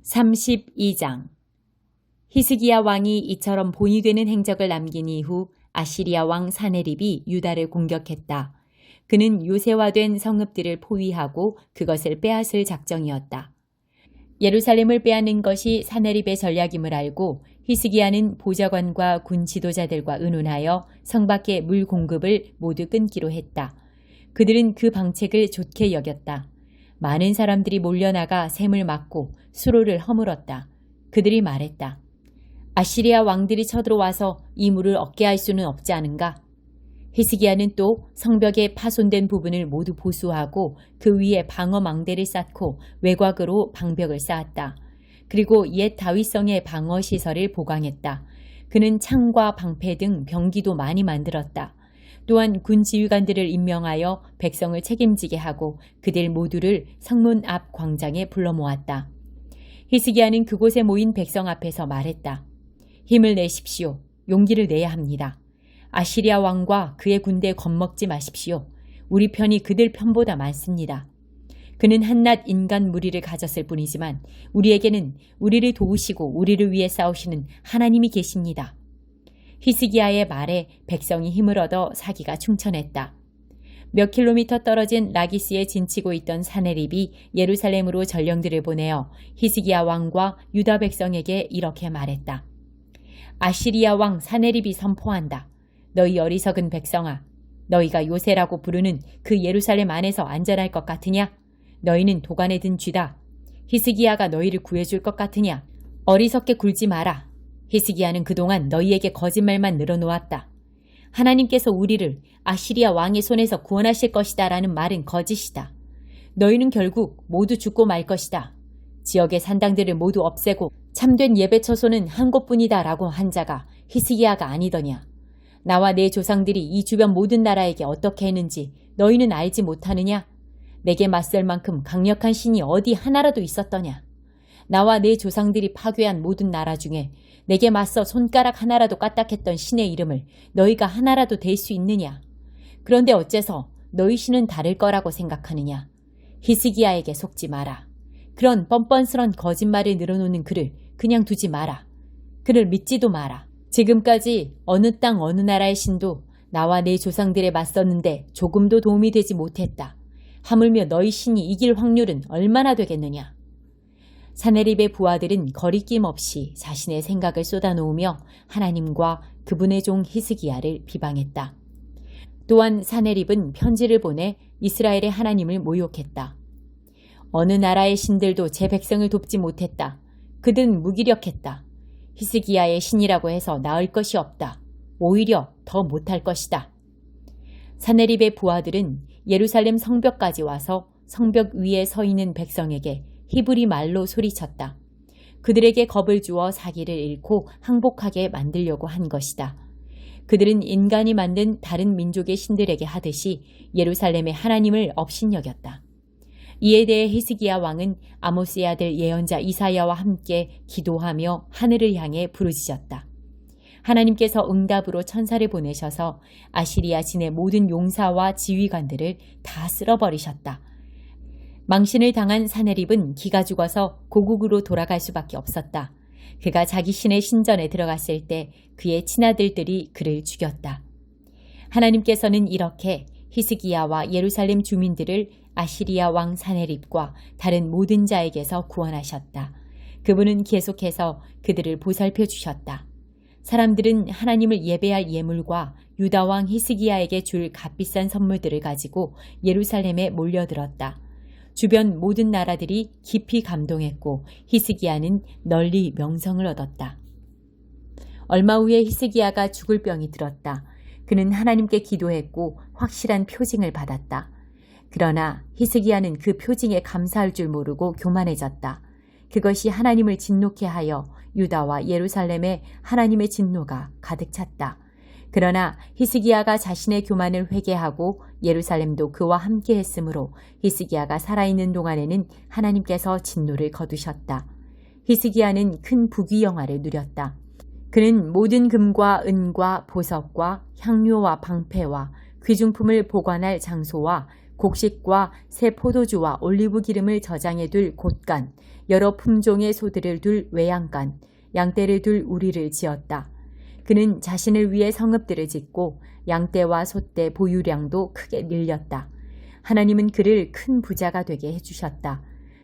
32장 히스기야 왕이 이처럼 본이 되는 행적을 남긴 이후 아시리아 왕 사네립이 유다를 공격했다. 그는 요새화된 성읍들을 포위하고 그것을 빼앗을 작정이었다. 예루살렘을 빼앗는 것이 사네립의 전략임을 알고 히스기야는 보좌관과 군 지도자들과 의논하여 성 밖의 물 공급을 모두 끊기로 했다. 그들은 그 방책을 좋게 여겼다. 많은 사람들이 몰려나가 샘을 막고 수로를 허물었다. 그들이 말했다. 아시리아 왕들이 쳐들어와서 이 물을 얻게 할 수는 없지 않은가? 히스기야는 또 성벽의 파손된 부분을 모두 보수하고 그 위에 방어 망대를 쌓고 외곽으로 방벽을 쌓았다. 그리고 옛 다윗성의 방어 시설을 보강했다. 그는 창과 방패 등 병기도 많이 만들었다. 또한 군 지휘관들을 임명하여 백성을 책임지게 하고 그들 모두를 성문 앞 광장에 불러 모았다. 히스기야는 그곳에 모인 백성 앞에서 말했다. 힘을 내십시오. 용기를 내야 합니다. 아시리아 왕과 그의 군대에 겁먹지 마십시오. 우리 편이 그들 편보다 많습니다. 그는 한낱 인간 무리를 가졌을 뿐이지만 우리에게는 우리를 도우시고 우리를 위해 싸우시는 하나님이 계십니다. 히스기야의 말에 백성이 힘을 얻어 사기가 충천했다. 몇 킬로미터 떨어진 라기스에 진치고 있던 사네립이 예루살렘으로 전령들을 보내어 히스기야 왕과 유다 백성에게 이렇게 말했다. 아시리아 왕 사네립이 선포한다. 너희 어리석은 백성아, 너희가 요새라고 부르는 그 예루살렘 안에서 안전할 것 같으냐? 너희는 도관에 든 쥐다. 히스기야가 너희를 구해줄 것 같으냐? 어리석게 굴지 마라. 히스기야는 그동안 너희에게 거짓말만 늘어놓았다. 하나님께서 우리를 아시리아 왕의 손에서 구원하실 것이다 라는 말은 거짓이다. 너희는 결국 모두 죽고 말 것이다. 지역의 산당들을 모두 없애고 참된 예배 처소는 한 곳뿐이다 라고 한 자가 히스기야가 아니더냐. 나와 내 조상들이 이 주변 모든 나라에게 어떻게 했는지 너희는 알지 못하느냐? 내게 맞설 만큼 강력한 신이 어디 하나라도 있었더냐? 나와 내 조상들이 파괴한 모든 나라 중에 내게 맞서 손가락 하나라도 까딱했던 신의 이름을 너희가 하나라도 댈 수 있느냐? 그런데 어째서 너희 신은 다를 거라고 생각하느냐? 히스기야에게 속지 마라. 그런 뻔뻔스런 거짓말을 늘어놓는 그를 그냥 두지 마라. 그를 믿지도 마라. 지금까지 어느 땅 어느 나라의 신도 나와 내 조상들에 맞섰는데 조금도 도움이 되지 못했다. 하물며 너희 신이 이길 확률은 얼마나 되겠느냐? 사네립의 부하들은 거리낌 없이 자신의 생각을 쏟아놓으며 하나님과 그분의 종 히스기야를 비방했다. 또한 사네립은 편지를 보내 이스라엘의 하나님을 모욕했다. 어느 나라의 신들도 제 백성을 돕지 못했다. 그들은 무기력했다. 히스기야의 신이라고 해서 나을 것이 없다. 오히려 더 못할 것이다. 사네립의 부하들은 예루살렘 성벽까지 와서 성벽 위에 서 있는 백성에게 히브리 말로 소리쳤다. 그들에게 겁을 주어 사기를 잃고 항복하게 만들려고 한 것이다. 그들은 인간이 만든 다른 민족의 신들에게 하듯이 예루살렘의 하나님을 업신여겼다. 이에 대해 히스기야 왕은 아모스의 아들 예언자 이사야와 함께 기도하며 하늘을 향해 부르짖었다. 하나님께서 응답으로 천사를 보내셔서 아시리아 진의 모든 용사와 지휘관들을 다 쓸어버리셨다. 망신을 당한 사네립은 기가 죽어서 고국으로 돌아갈 수밖에 없었다. 그가 자기 신의 신전에 들어갔을 때 그의 친아들들이 그를 죽였다. 하나님께서는 이렇게 히스기야와 예루살렘 주민들을 아시리아 왕 사네립과 다른 모든 자에게서 구원하셨다. 그분은 계속해서 그들을 보살펴 주셨다. 사람들은 하나님을 예배할 예물과 유다 왕 히스기야에게 줄 값비싼 선물들을 가지고 예루살렘에 몰려들었다. 주변 모든 나라들이 깊이 감동했고 히스기야는 널리 명성을 얻었다. 얼마 후에 히스기야가 죽을 병이 들었다. 그는 하나님께 기도했고 확실한 표징을 받았다. 그러나 히스기야는 그 표징에 감사할 줄 모르고 교만해졌다. 그것이 하나님을 진노케 하여 유다와 예루살렘에 하나님의 진노가 가득 찼다. 그러나 히스기야가 자신의 교만을 회개하고 예루살렘도 그와 함께 했으므로 히스기야가 살아있는 동안에는 하나님께서 진노를 거두셨다. 히스기야는 큰 부귀영화를 누렸다. 그는 모든 금과 은과 보석과 향료와 방패와 귀중품을 보관할 장소와 곡식과 새 포도주와 올리브 기름을 저장해 둘 곳간, 여러 품종의 소들을 둘 외양간, 양떼를 둘 우리를 지었다. 그는 자신을 위해 성읍들을 짓고 양떼와 소떼 보유량도 크게 늘렸다. 하나님은 그를 큰 부자가 되게 해주셨다.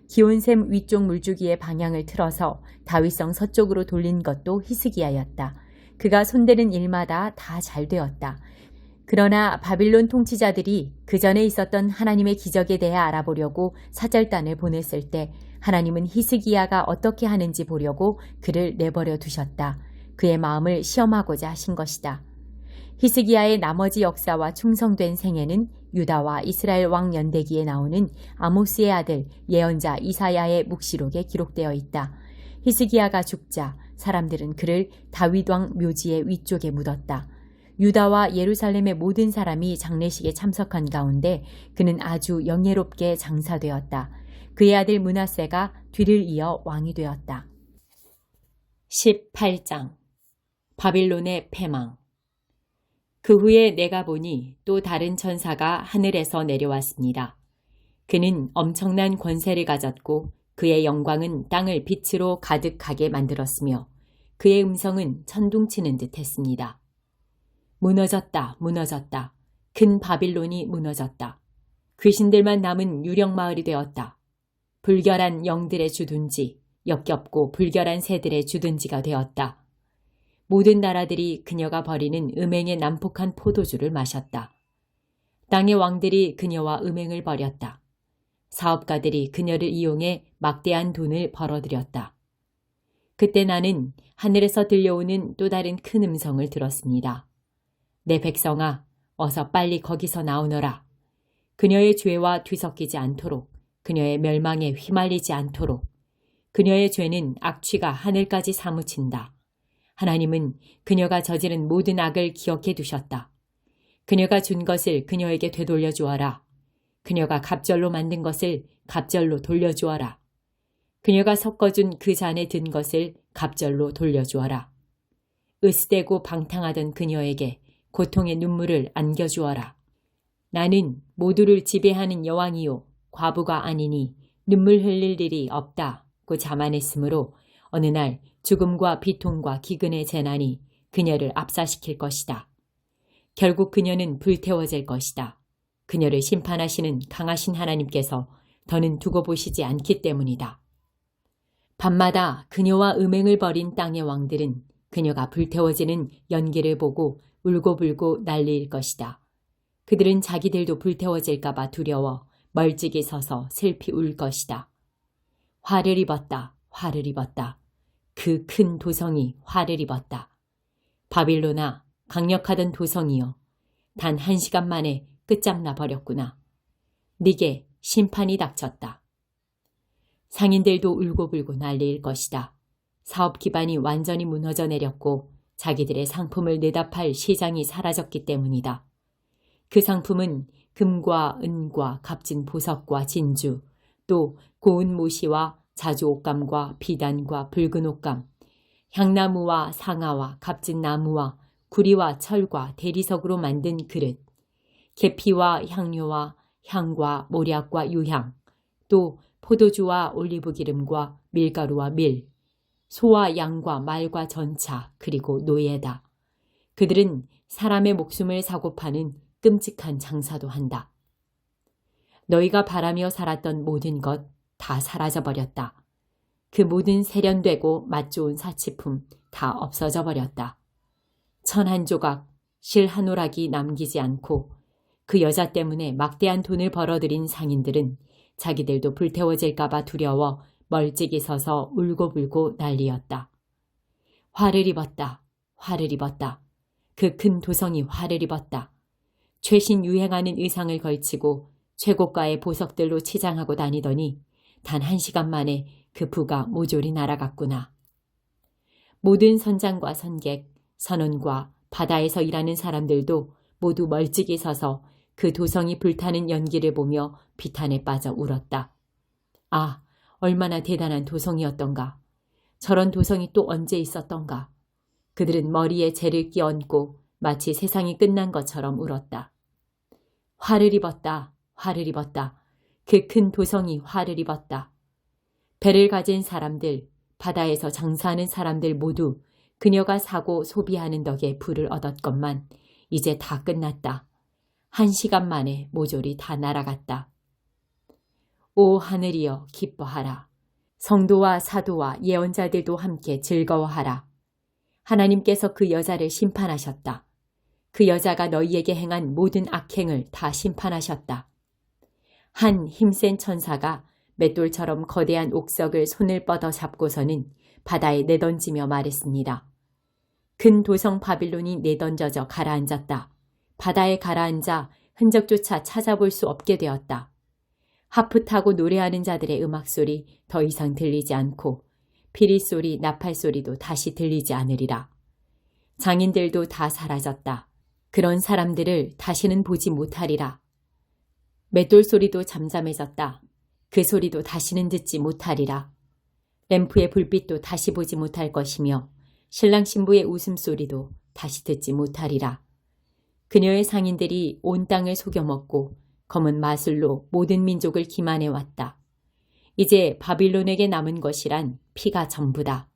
기온샘 위쪽 물주기의 방향을 틀어서 다윗성 서쪽으로 돌린 것도 히스기야였다. 그가 손대는 일마다 다 잘 되었다. 그러나 바빌론 통치자들이 그 전에 있었던 하나님의 기적에 대해 알아보려고 사절단을 보냈을 때 하나님은 히스기야가 어떻게 하는지 보려고 그를 내버려 두셨다. 그의 마음을 시험하고자 하신 것이다. 히스기야의 나머지 역사와 충성된 생애는 유다와 이스라엘 왕 연대기에 나오는 아모스의 아들 예언자 이사야의 묵시록에 기록되어 있다. 히스기야가 죽자 사람들은 그를 다윗 왕 묘지의 위쪽에 묻었다. 유다와 예루살렘의 모든 사람이 장례식에 참석한 가운데 그는 아주 영예롭게 장사되었다. 그의 아들 므낫세가 뒤를 이어 왕이 되었다. 18장 바빌론의 패망. 그 후에 내가 보니 또 다른 천사가 하늘에서 내려왔습니다. 그는 엄청난 권세를 가졌고 그의 영광은 땅을 빛으로 가득하게 만들었으며 그의 음성은 천둥치는 듯 했습니다. 무너졌다, 무너졌다. 큰 바빌론이 무너졌다. 귀신들만 남은 유령마을이 되었다. 불결한 영들의 주둔지, 역겹고 불결한 새들의 주둔지가 되었다. 모든 나라들이 그녀가 버리는 음행의 난폭한 포도주를 마셨다. 땅의 왕들이 그녀와 음행을 벌였다. 사업가들이 그녀를 이용해 막대한 돈을 벌어들였다. 그때 나는 하늘에서 들려오는 또 다른 큰 음성을 들었습니다. 내 백성아, 어서 빨리 거기서 나오너라. 그녀의 죄와 뒤섞이지 않도록, 그녀의 멸망에 휘말리지 않도록. 그녀의 죄는 악취가 하늘까지 사무친다. 하나님은 그녀가 저지른 모든 악을 기억해 두셨다. 그녀가 준 것을 그녀에게 되돌려 주어라. 그녀가 갑절로 만든 것을 갑절로 돌려주어라. 그녀가 섞어준 그 잔에 든 것을 갑절로 돌려주어라. 으스대고 방탕하던 그녀에게 고통의 눈물을 안겨주어라. 나는 모두를 지배하는 여왕이요 과부가 아니니 눈물 흘릴 일이 없다고 자만했으므로 어느 날 죽음과 비통과 기근의 재난이 그녀를 압사시킬 것이다. 결국 그녀는 불태워질 것이다. 그녀를 심판하시는 강하신 하나님께서 더는 두고 보시지 않기 때문이다. 밤마다 그녀와 음행을 벌인 땅의 왕들은 그녀가 불태워지는 연기를 보고 울고불고 난리일 것이다. 그들은 자기들도 불태워질까봐 두려워 멀찍이 서서 슬피 울 것이다. 화를 입었다. 화를 입었다. 그 큰 도성이 화를 입었다. 바빌론아, 강력하던 도성이여, 단 1시간 만에 끝장나 버렸구나. 네게 심판이 닥쳤다. 상인들도 울고불고 난리일 것이다. 사업 기반이 완전히 무너져 내렸고 자기들의 상품을 내다 팔 시장이 사라졌기 때문이다. 그 상품은 금과 은과 값진 보석과 진주, 또 고운 모시와 자주 옷감과 비단과 붉은 옷감, 향나무와 상아와 값진 나무와 구리와 철과 대리석으로 만든 그릇, 계피와 향료와 향과 모략과 유향, 또 포도주와 올리브 기름과 밀가루와 밀, 소와 양과 말과 전차, 그리고 노예다. 그들은 사람의 목숨을 사고 파는 끔찍한 장사도 한다. 너희가 바라며 살았던 모든 것 다 사라져버렸다. 그 모든 세련되고 맛 좋은 사치품 다 없어져 버렸다. 천 한 조각, 실 한 오락이 남기지 않고 그 여자 때문에 막대한 돈을 벌어들인 상인들은 자기들도 불태워질까봐 두려워 멀찍이 서서 울고불고 난리였다. 화를 입었다. 화를 입었다. 그 큰 도성이 화를 입었다. 최신 유행하는 의상을 걸치고 최고가의 보석들로 치장하고 다니더니 단 1시간 만에 그 부가 모조리 날아갔구나. 모든 선장과 선객, 선원과 바다에서 일하는 사람들도 모두 멀찍이 서서 그 도성이 불타는 연기를 보며 비탄에 빠져 울었다. 아, 얼마나 대단한 도성이었던가. 저런 도성이 또 언제 있었던가. 그들은 머리에 재를 끼얹고 마치 세상이 끝난 것처럼 울었다. 화를 입었다. 화를 입었다. 그 큰 도성이 화를 입었다. 배를 가진 사람들, 바다에서 장사하는 사람들 모두 그녀가 사고 소비하는 덕에 부를 얻었건만 이제 다 끝났다. 1시간 만에 모조리 다 날아갔다. 오 하늘이여 기뻐하라. 성도와 사도와 예언자들도 함께 즐거워하라. 하나님께서 그 여자를 심판하셨다. 그 여자가 너희에게 행한 모든 악행을 다 심판하셨다. 한 힘센 천사가 맷돌처럼 거대한 옥석을 손을 뻗어 잡고서는 바다에 내던지며 말했습니다. 큰 도성 바빌론이 내던져져 가라앉았다. 바다에 가라앉아 흔적조차 찾아볼 수 없게 되었다. 하프 타고 노래하는 자들의 음악소리 더 이상 들리지 않고 피리소리, 나팔소리도 다시 들리지 않으리라. 장인들도 다 사라졌다. 그런 사람들을 다시는 보지 못하리라. 맷돌 소리도 잠잠해졌다. 그 소리도 다시는 듣지 못하리라. 램프의 불빛도 다시 보지 못할 것이며 신랑 신부의 웃음소리도 다시 듣지 못하리라. 그녀의 상인들이 온 땅을 속여먹고 검은 마술로 모든 민족을 기만해왔다. 이제 바빌론에게 남은 것이란 피가 전부다.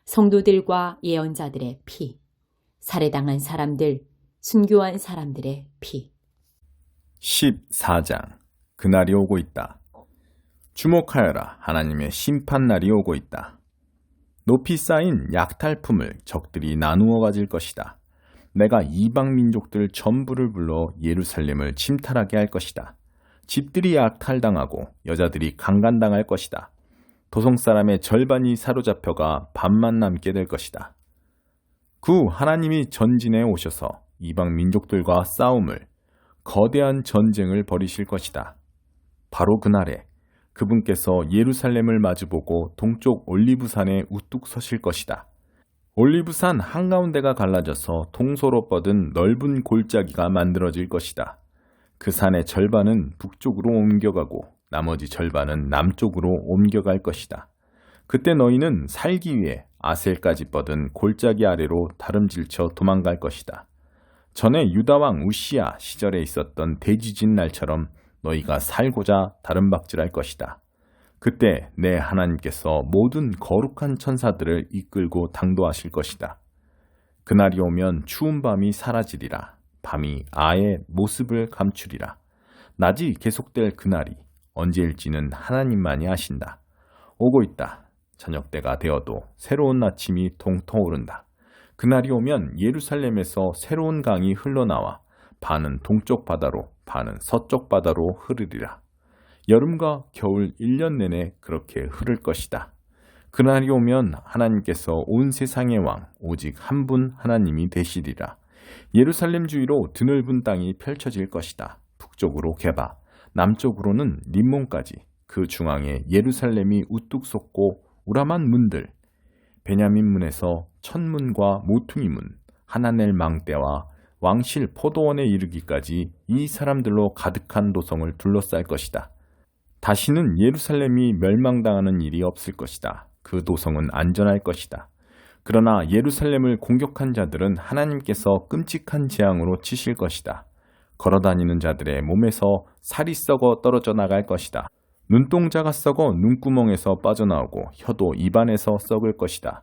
성도들과 예언자들의 피, 살해당한 사람들, 순교한 사람들의 피. 14장. 그날이 오고 있다. 주목하여라. 하나님의 심판날이 오고 있다. 높이 쌓인 약탈품을 적들이 나누어 가질 것이다. 내가 이방 민족들 전부를 불러 예루살렘을 침탈하게 할 것이다. 집들이 약탈당하고 여자들이 강간당할 것이다. 도성 사람의 절반이 사로잡혀가 반만 남게 될 것이다. 구 하나님이 전진해 오셔서 이방 민족들과 싸움을 거대한 전쟁을 벌이실 것이다. 바로 그날에 그분께서 예루살렘을 마주보고 동쪽 올리브산에 우뚝 서실 것이다. 올리브산 한가운데가 갈라져서 통소로 뻗은 넓은 골짜기가 만들어질 것이다. 그 산의 절반은 북쪽으로 옮겨가고 나머지 절반은 남쪽으로 옮겨갈 것이다. 그때 너희는 살기 위해 아셀까지 뻗은 골짜기 아래로 다름질쳐 도망갈 것이다. 전에 유다왕 우시야 시절에 있었던 대지진 날처럼 너희가 살고자 다름박질할 것이다. 그때 내 하나님께서 모든 거룩한 천사들을 이끌고 당도하실 것이다. 그날이 오면 추운 밤이 사라지리라. 밤이 아예 모습을 감추리라. 낮이 계속될 그날이 언제일지는 하나님만이 아신다. 오고 있다. 저녁때가 되어도 새로운 아침이 동통 오른다. 그날이 오면 예루살렘에서 새로운 강이 흘러나와 반은 동쪽 바다로 반은 서쪽 바다로 흐르리라. 여름과 겨울 1년 내내 그렇게 흐를 것이다. 그날이 오면 하나님께서 온 세상의 왕 오직 한 분 하나님이 되시리라. 예루살렘 주위로 드넓은 땅이 펼쳐질 것이다. 북쪽으로 게바, 남쪽으로는 림몬까지 그 중앙에 예루살렘이 우뚝 솟고 우람한 문들, 베냐민 문에서 천문과 모퉁이 문, 하나넬 망대와 왕실 포도원에 이르기까지 이 사람들로 가득한 도성을 둘러쌀 것이다. 다시는 예루살렘이 멸망당하는 일이 없을 것이다. 그 도성은 안전할 것이다. 그러나 예루살렘을 공격한 자들은 하나님께서 끔찍한 재앙으로 치실 것이다. 걸어다니는 자들의 몸에서 살이 썩어 떨어져 나갈 것이다. 눈동자가 썩어 눈구멍에서 빠져나오고 혀도 입안에서 썩을 것이다.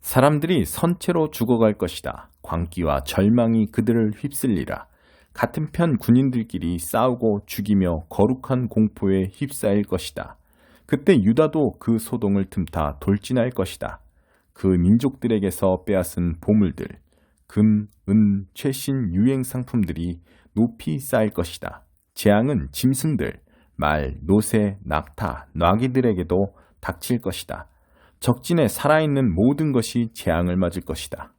사람들이 선체로 죽어갈 것이다. 광기와 절망이 그들을 휩쓸리라. 같은 편 군인들끼리 싸우고 죽이며 거룩한 공포에 휩싸일 것이다. 그때 유다도 그 소동을 틈타 돌진할 것이다. 그 민족들에게서 빼앗은 보물들, 금, 은, 최신 유행 상품들이 높이 쌓일 것이다. 재앙은 짐승들, 말, 노새, 낙타, 나귀들에게도 닥칠 것이다. 적진에 살아있는 모든 것이 재앙을 맞을 것이다.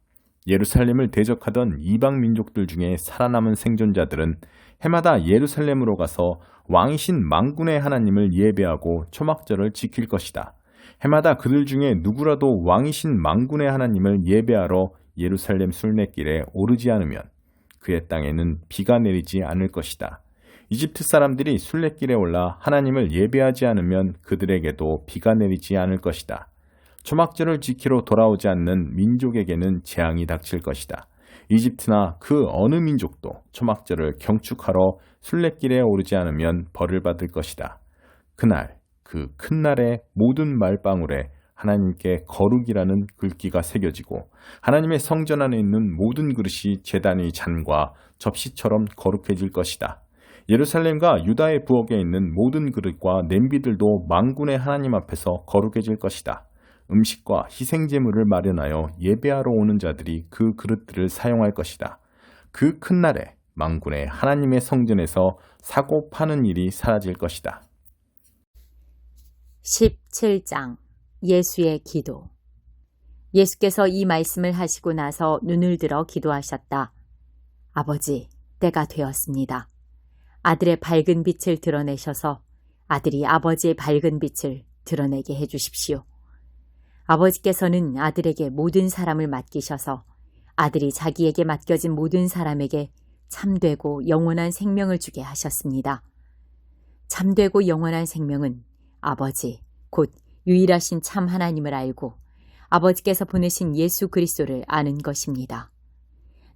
예루살렘을 대적하던 이방 민족들 중에 살아남은 생존자들은 해마다 예루살렘으로 가서 왕이신 만군의 하나님을 예배하고 초막절을 지킬 것이다. 해마다 그들 중에 누구라도 왕이신 만군의 하나님을 예배하러 예루살렘 순례길에 오르지 않으면 그의 땅에는 비가 내리지 않을 것이다. 이집트 사람들이 순례길에 올라 하나님을 예배하지 않으면 그들에게도 비가 내리지 않을 것이다. 초막절을 지키러 돌아오지 않는 민족에게는 재앙이 닥칠 것이다. 이집트나 그 어느 민족도 초막절을 경축하러 순례길에 오르지 않으면 벌을 받을 것이다. 그날, 그 큰 날의 모든 말방울에 하나님께 거룩이라는 글귀가 새겨지고 하나님의 성전 안에 있는 모든 그릇이 제단의 잔과 접시처럼 거룩해질 것이다. 예루살렘과 유다의 부엌에 있는 모든 그릇과 냄비들도 만군의 하나님 앞에서 거룩해질 것이다. 음식과 희생제물을 마련하여 예배하러 오는 자들이 그 그릇들을 사용할 것이다. 그 큰 날에 만군의 하나님의 성전에서 사고 파는 일이 사라질 것이다. 17장 예수의 기도. 예수께서 이 말씀을 하시고 나서 눈을 들어 기도하셨다. 아버지, 때가 되었습니다. 아들의 밝은 빛을 드러내셔서 아들이 아버지의 밝은 빛을 드러내게 해주십시오. 아버지께서는 아들에게 모든 사람을 맡기셔서 아들이 자기에게 맡겨진 모든 사람에게 참되고 영원한 생명을 주게 하셨습니다. 참되고 영원한 생명은 아버지, 곧 유일하신 참 하나님을 알고 아버지께서 보내신 예수 그리스도를 아는 것입니다.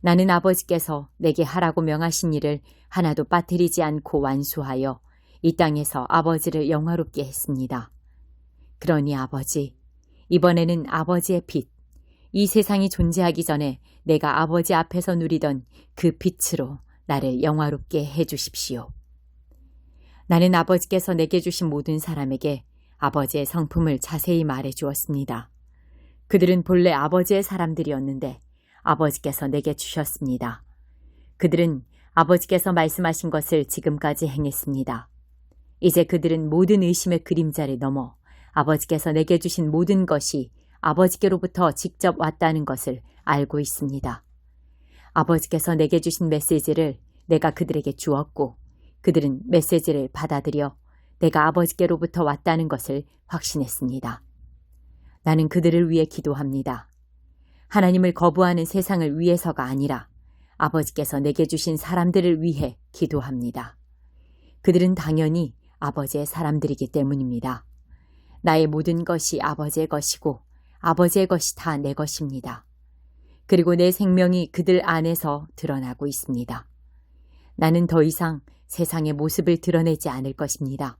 나는 아버지께서 내게 하라고 명하신 일을 하나도 빠뜨리지 않고 완수하여 이 땅에서 아버지를 영화롭게 했습니다. 그러니 아버지, 이번에는 아버지의 빛, 이 세상이 존재하기 전에 내가 아버지 앞에서 누리던 그 빛으로 나를 영화롭게 해주십시오. 나는 아버지께서 내게 주신 모든 사람에게 아버지의 성품을 자세히 말해 주었습니다. 그들은 본래 아버지의 사람들이었는데 아버지께서 내게 주셨습니다. 그들은 아버지께서 말씀하신 것을 지금까지 행했습니다. 이제 그들은 모든 의심의 그림자를 넘어 아버지께서 내게 주신 모든 것이 아버지께로부터 직접 왔다는 것을 알고 있습니다. 아버지께서 내게 주신 메시지를 내가 그들에게 주었고 그들은 메시지를 받아들여 내가 아버지께로부터 왔다는 것을 확신했습니다. 나는 그들을 위해 기도합니다. 하나님을 거부하는 세상을 위해서가 아니라 아버지께서 내게 주신 사람들을 위해 기도합니다. 그들은 당연히 아버지의 사람들이기 때문입니다. 나의 모든 것이 아버지의 것이고 아버지의 것이 다 내 것입니다. 그리고 내 생명이 그들 안에서 드러나고 있습니다. 나는 더 이상 세상의 모습을 드러내지 않을 것입니다.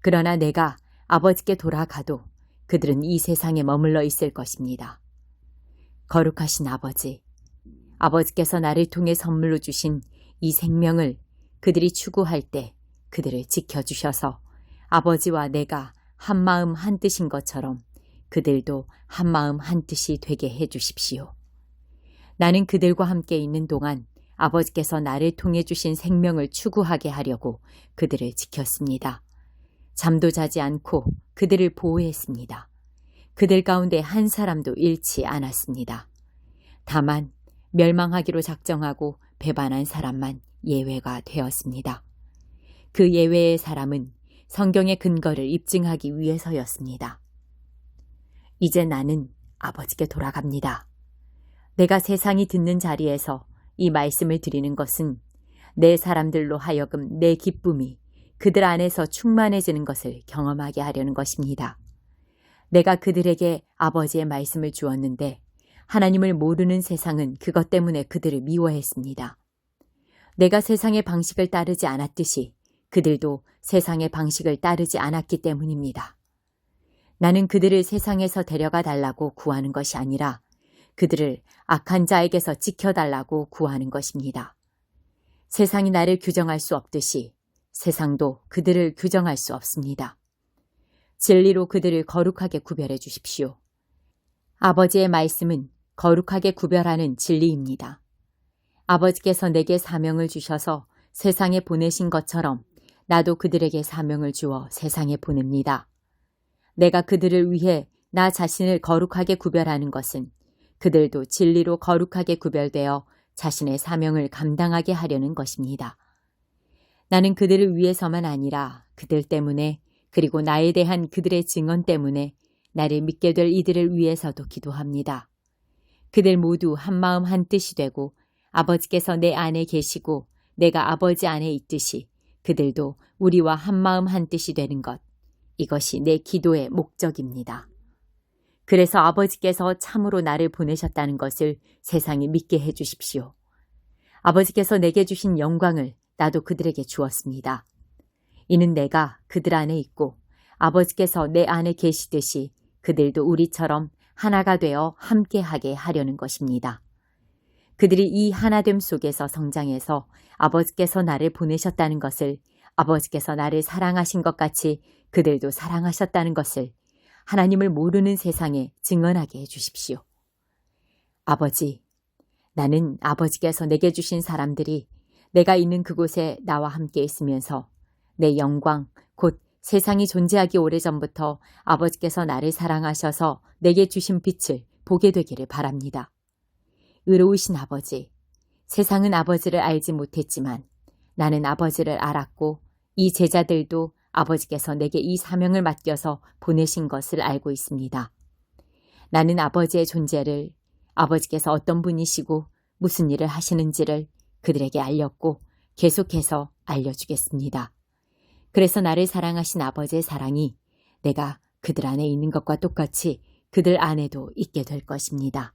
그러나 내가 아버지께 돌아가도 그들은 이 세상에 머물러 있을 것입니다. 거룩하신 아버지, 아버지께서 나를 통해 선물로 주신 이 생명을 그들이 추구할 때 그들을 지켜주셔서 아버지와 내가 한마음 한뜻인 것처럼 그들도 한마음 한뜻이 되게 해주십시오. 나는 그들과 함께 있는 동안 아버지께서 나를 통해 주신 생명을 추구하게 하려고 그들을 지켰습니다. 잠도 자지 않고 그들을 보호했습니다. 그들 가운데 한 사람도 잃지 않았습니다. 다만 멸망하기로 작정하고 배반한 사람만 예외가 되었습니다. 그 예외의 사람은 성경의 근거를 입증하기 위해서였습니다. 이제 나는 아버지께 돌아갑니다. 내가 세상이 듣는 자리에서 이 말씀을 드리는 것은 내 사람들로 하여금 내 기쁨이 그들 안에서 충만해지는 것을 경험하게 하려는 것입니다. 내가 그들에게 아버지의 말씀을 주었는데 하나님을 모르는 세상은 그것 때문에 그들을 미워했습니다. 내가 세상의 방식을 따르지 않았듯이 그들도 세상의 방식을 따르지 않았기 때문입니다. 나는 그들을 세상에서 데려가 달라고 구하는 것이 아니라 그들을 악한 자에게서 지켜달라고 구하는 것입니다. 세상이 나를 규정할 수 없듯이 세상도 그들을 규정할 수 없습니다. 진리로 그들을 거룩하게 구별해 주십시오. 아버지의 말씀은 거룩하게 구별하는 진리입니다. 아버지께서 내게 사명을 주셔서 세상에 보내신 것처럼 나도 그들에게 사명을 주어 세상에 보냅니다. 내가 그들을 위해 나 자신을 거룩하게 구별하는 것은 그들도 진리로 거룩하게 구별되어 자신의 사명을 감당하게 하려는 것입니다. 나는 그들을 위해서만 아니라 그들 때문에 그리고 나에 대한 그들의 증언 때문에 나를 믿게 될 이들을 위해서도 기도합니다. 그들 모두 한마음 한뜻이 되고 아버지께서 내 안에 계시고 내가 아버지 안에 있듯이 그들도 우리와 한마음 한뜻이 되는 것, 이것이 내 기도의 목적입니다. 그래서 아버지께서 참으로 나를 보내셨다는 것을 세상에 믿게 해 주십시오. 아버지께서 내게 주신 영광을 나도 그들에게 주었습니다. 이는 내가 그들 안에 있고 아버지께서 내 안에 계시듯이 그들도 우리처럼 하나가 되어 함께하게 하려는 것입니다. 그들이 이 하나됨 속에서 성장해서 아버지께서 나를 보내셨다는 것을, 아버지께서 나를 사랑하신 것 같이 그들도 사랑하셨다는 것을 하나님을 모르는 세상에 증언하게 해주십시오. 아버지, 나는 아버지께서 내게 주신 사람들이 내가 있는 그곳에 나와 함께 있으면서 내 영광, 곧 세상이 존재하기 오래전부터 아버지께서 나를 사랑하셔서 내게 주신 빛을 보게 되기를 바랍니다. 의로우신 아버지, 세상은 아버지를 알지 못했지만 나는 아버지를 알았고 이 제자들도 아버지께서 내게 이 사명을 맡겨서 보내신 것을 알고 있습니다. 나는 아버지의 존재를, 아버지께서 어떤 분이시고 무슨 일을 하시는지를 그들에게 알렸고 계속해서 알려주겠습니다. 그래서 나를 사랑하신 아버지의 사랑이 내가 그들 안에 있는 것과 똑같이 그들 안에도 있게 될 것입니다.